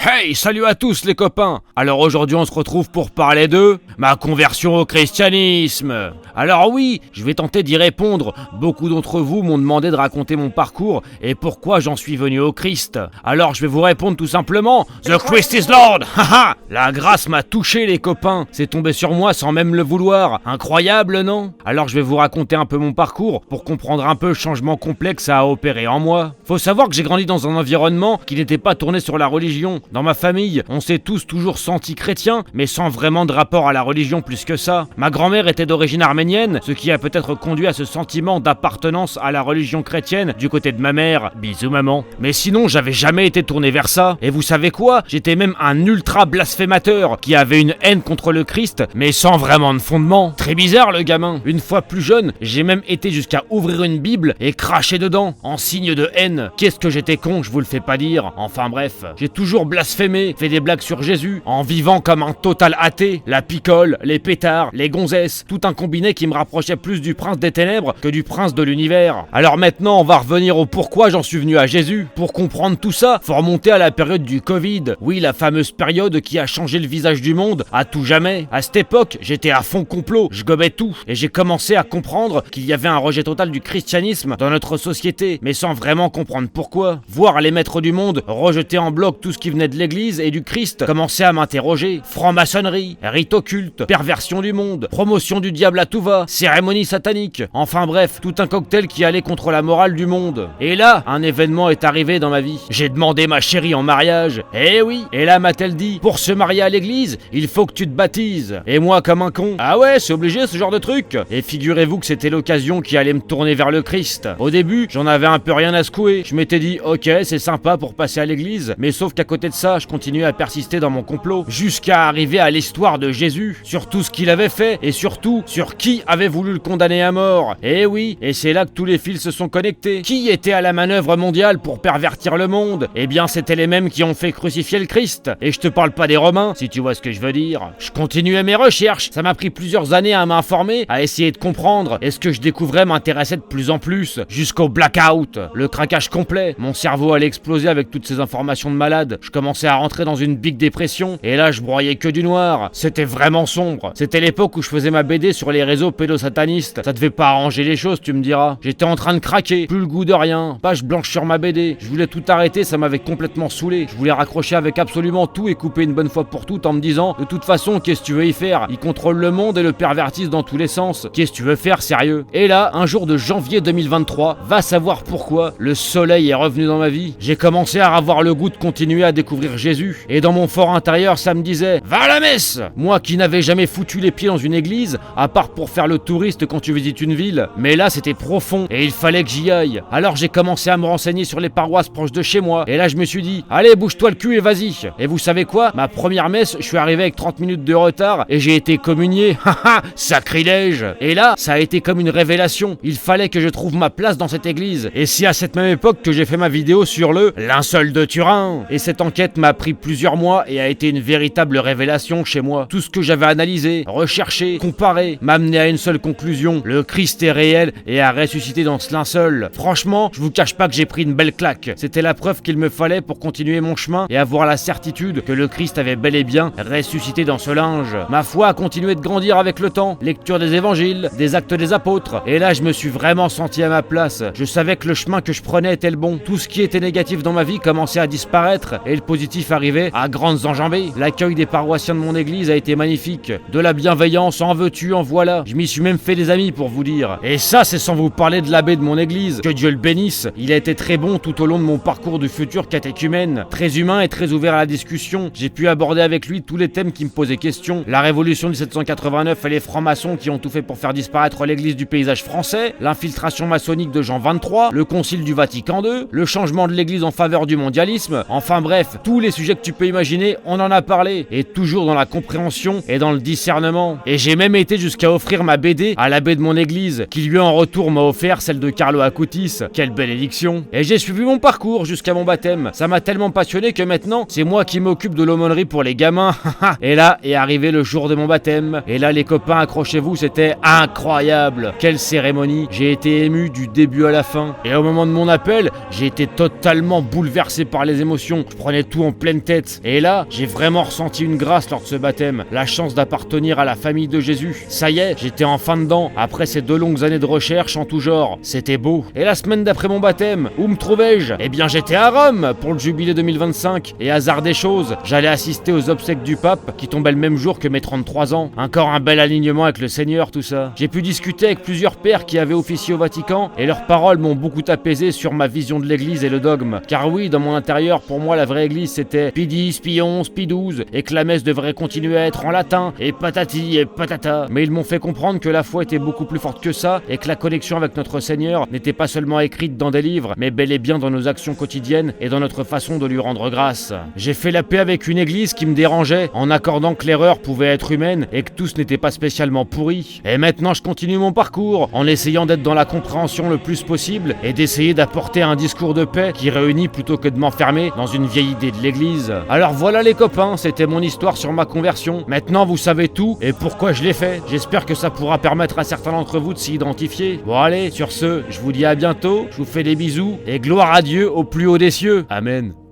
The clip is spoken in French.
Hey, salut à tous les copains. Alors aujourd'hui on se retrouve pour parler de ma conversion au christianisme. Alors oui, je vais tenter d'y répondre. Beaucoup d'entre vous m'ont demandé de raconter mon parcours et pourquoi j'en suis venu au Christ. Alors je vais vous répondre tout simplement, The Christ is Lord. Haha. La grâce m'a touché les copains. C'est tombé sur moi sans même le vouloir. Incroyable, non? Alors je vais vous raconter un peu mon parcours pour comprendre un peu le changement complexe à opérer en moi. Faut savoir que j'ai grandi dans un environnement qui n'était pas tourné sur la religion. Dans ma famille, on s'est tous toujours sentis chrétiens, mais sans vraiment de rapport à la religion plus que ça. Ma grand-mère était d'origine arménienne, ce qui a peut-être conduit à ce sentiment d'appartenance à la religion chrétienne du côté de ma mère. Bisous maman. Mais sinon, j'avais jamais été tourné vers ça. Et vous savez quoi? J'étais même un ultra blasphémateur qui avait une haine contre le Christ, mais sans vraiment de fondement. Très bizarre le gamin. Une fois plus jeune, j'ai même été jusqu'à ouvrir une Bible et cracher dedans, en signe de haine. Qu'est-ce que j'étais con, je vous le fais pas dire. Enfin bref, j'ai toujours blasphémé, fait des blagues sur Jésus, en vivant comme un total athée. La picole, les pétards, les gonzesses, tout un combiné qui me rapprochait plus du prince des ténèbres que du prince de l'univers. Alors maintenant, on va revenir au pourquoi j'en suis venu à Jésus. Pour comprendre tout ça, faut remonter à la période du Covid. Oui, la fameuse période qui a changé le visage du monde à tout jamais. À cette époque, j'étais à fond complot, je gobais tout, et j'ai commencé à comprendre qu'il y avait un rejet total du christianisme dans notre société, mais sans vraiment comprendre pourquoi. Voir les maîtres du monde rejeter en bloc tout ce qui venait de l'église et du Christ commençait à m'interroger. Franc-maçonnerie, rite occulte, perversion du monde, promotion du diable à tout va, cérémonie satanique, enfin bref, tout un cocktail qui allait contre la morale du monde. Et là, un événement est arrivé dans ma vie. J'ai demandé ma chérie en mariage. Eh oui, et là m'a-t-elle dit, pour se marier à l'église, il faut que tu te baptises. Et moi comme un con, ah ouais, c'est obligé ce genre de truc. Et figurez-vous que c'était l'occasion qui allait me tourner vers le Christ. Au début, j'en avais un peu rien à secouer. Je m'étais dit, ok, c'est sympa pour passer à l'église, mais sauf qu'à côté de ça, je continuais à persister dans mon complot, jusqu'à arriver à l'histoire de Jésus, sur tout ce qu'il avait fait, et surtout, sur qui avait voulu le condamner à mort. Et oui, et c'est là que tous les fils se sont connectés. Qui était à la manœuvre mondiale pour pervertir le monde? Eh bien, c'était les mêmes qui ont fait crucifier le Christ. Et je te parle pas des Romains, si tu vois ce que je veux dire. Je continuais mes recherches, ça m'a pris plusieurs années à m'informer, à essayer de comprendre, et ce que je découvrais m'intéressait de plus en plus, jusqu'au blackout, le craquage complet. Mon cerveau allait exploser avec toutes ces informations de malade. Je commençais à rentrer dans une big dépression, et là je broyais que du noir. C'était vraiment sombre. C'était l'époque où je faisais ma BD sur les réseaux pédosatanistes. Ça devait pas arranger les choses, tu me diras. J'étais en train de craquer, plus le goût de rien, page blanche sur ma BD. Je voulais tout arrêter, ça m'avait complètement saoulé. Je voulais raccrocher avec absolument tout et couper une bonne fois pour toutes en me disant, de toute façon, qu'est-ce que tu veux y faire? Ils contrôlent le monde et le pervertissent dans tous les sens. Qu'est-ce que tu veux faire, sérieux? Et là, un jour de janvier 2023, va savoir pourquoi, le soleil est revenu dans ma vie. J'ai commencé à avoir le goût de continuer à découvrir Jésus. Et dans mon fort intérieur, ça me disait, va à la messe! Moi qui n'avais jamais foutu les pieds dans une église, à part pour faire le touriste quand tu visites une ville. Mais là, c'était profond et il fallait que j'y aille. Alors j'ai commencé à me renseigner sur les paroisses proches de chez moi. Et là, je me suis dit, allez, bouge-toi le cul et vas-y. Et vous savez quoi? Ma première messe, je suis arrivé avec 30 minutes de retard et j'ai été communié. Haha, sacrilège! Et là, ça a été comme une révélation. Il fallait que je trouve ma place dans cette église. Et c'est à cette même époque que j'ai fait ma vidéo sur le linceul de Turin. Et cette enquête m'a pris plusieurs mois et a été une véritable révélation chez moi. Tout ce que j'avais analysé, recherché, comparé, m'a amené à une seule conclusion. Le Christ est réel et a ressuscité dans ce linceul. Franchement, je vous cache pas que j'ai pris une belle claque. C'était la preuve qu'il me fallait pour continuer mon chemin et avoir la certitude que le Christ avait bel et bien ressuscité dans ce linge. Ma foi a continué de grandir avec le temps. Lecture des évangiles, des actes des apôtres. Et là, je me suis vraiment senti à ma place. Je savais que le chemin que je prenais était le bon. Tout ce qui était négatif dans ma vie commençait à disparaître et le positif arrivait à grandes enjambées. L'accueil des paroissiens de mon église a été magnifique. De la bienveillance, en veux-tu, en voilà. Je m'y suis même fait des amis pour vous dire. Et ça, c'est sans vous parler de l'abbé de mon église. Que Dieu le bénisse. Il a été très bon tout au long de mon parcours de futur catéchumène. Très humain et très ouvert à la discussion. J'ai pu aborder avec lui tous les thèmes qui me posaient question. La révolution de 1789 et les francs-maçons qui ont tout fait pour faire disparaître l'église du paysage français. L'infiltration maçonnique de Jean 23. Le concile du Vatican II. Le changement de l'église en faveur du mondialisme. Enfin bref, tous les sujets que tu peux imaginer, on en a parlé. Et toujours dans la compréhension et dans le discernement. Et j'ai même été jusqu'à offrir ma BD à l'abbé de mon église, qui lui en retour m'a offert celle de Carlo Acutis. Quelle belle édiction. Et j'ai suivi mon parcours jusqu'à mon baptême. Ça m'a tellement passionné que maintenant, c'est moi qui m'occupe de l'aumônerie pour les gamins. Et là est arrivé le jour de mon baptême. Et là, les copains, accrochez-vous, c'était incroyable. Quelle cérémonie. J'ai été ému du début à la fin. Et au moment de mon appel, j'ai été totalement bouleversé par les émotions. Je prenais surtout en pleine tête. Et là, j'ai vraiment ressenti une grâce lors de ce baptême, la chance d'appartenir à la famille de Jésus. Ça y est, j'étais enfin dedans, après ces 2 longues années de recherche en tout genre. C'était beau. Et la semaine d'après mon baptême, où me trouvais-je? Eh bien j'étais à Rome pour le jubilé 2025. Et hasard des choses, j'allais assister aux obsèques du pape, qui tombait le même jour que mes 33 ans. Encore un bel alignement avec le Seigneur, tout ça. J'ai pu discuter avec plusieurs pères qui avaient officié au Vatican, et leurs paroles m'ont beaucoup apaisé sur ma vision de l'église et le dogme. Car oui, dans mon intérieur, pour moi la vraie église c'était Pie X, Pie XI, Pie XII, et que la messe devrait continuer à être en latin, et patati et patata. Mais ils m'ont fait comprendre que la foi était beaucoup plus forte que ça, et que la connexion avec notre Seigneur n'était pas seulement écrite dans des livres, mais bel et bien dans nos actions quotidiennes et dans notre façon de lui rendre grâce. J'ai fait la paix avec une église qui me dérangeait, en accordant que l'erreur pouvait être humaine et que tous n'étaient pas spécialement pourris. Et maintenant je continue mon parcours, en essayant d'être dans la compréhension le plus possible, et d'essayer d'apporter un discours de paix qui réunit plutôt que de m'enfermer dans une vieille idée de l'église. Alors voilà les copains, c'était mon histoire sur ma conversion. Maintenant vous savez tout et pourquoi je l'ai fait. J'espère que ça pourra permettre à certains d'entre vous de s'y identifier. Bon allez, sur ce, je vous dis à bientôt, je vous fais des bisous et gloire à Dieu au plus haut des cieux. Amen.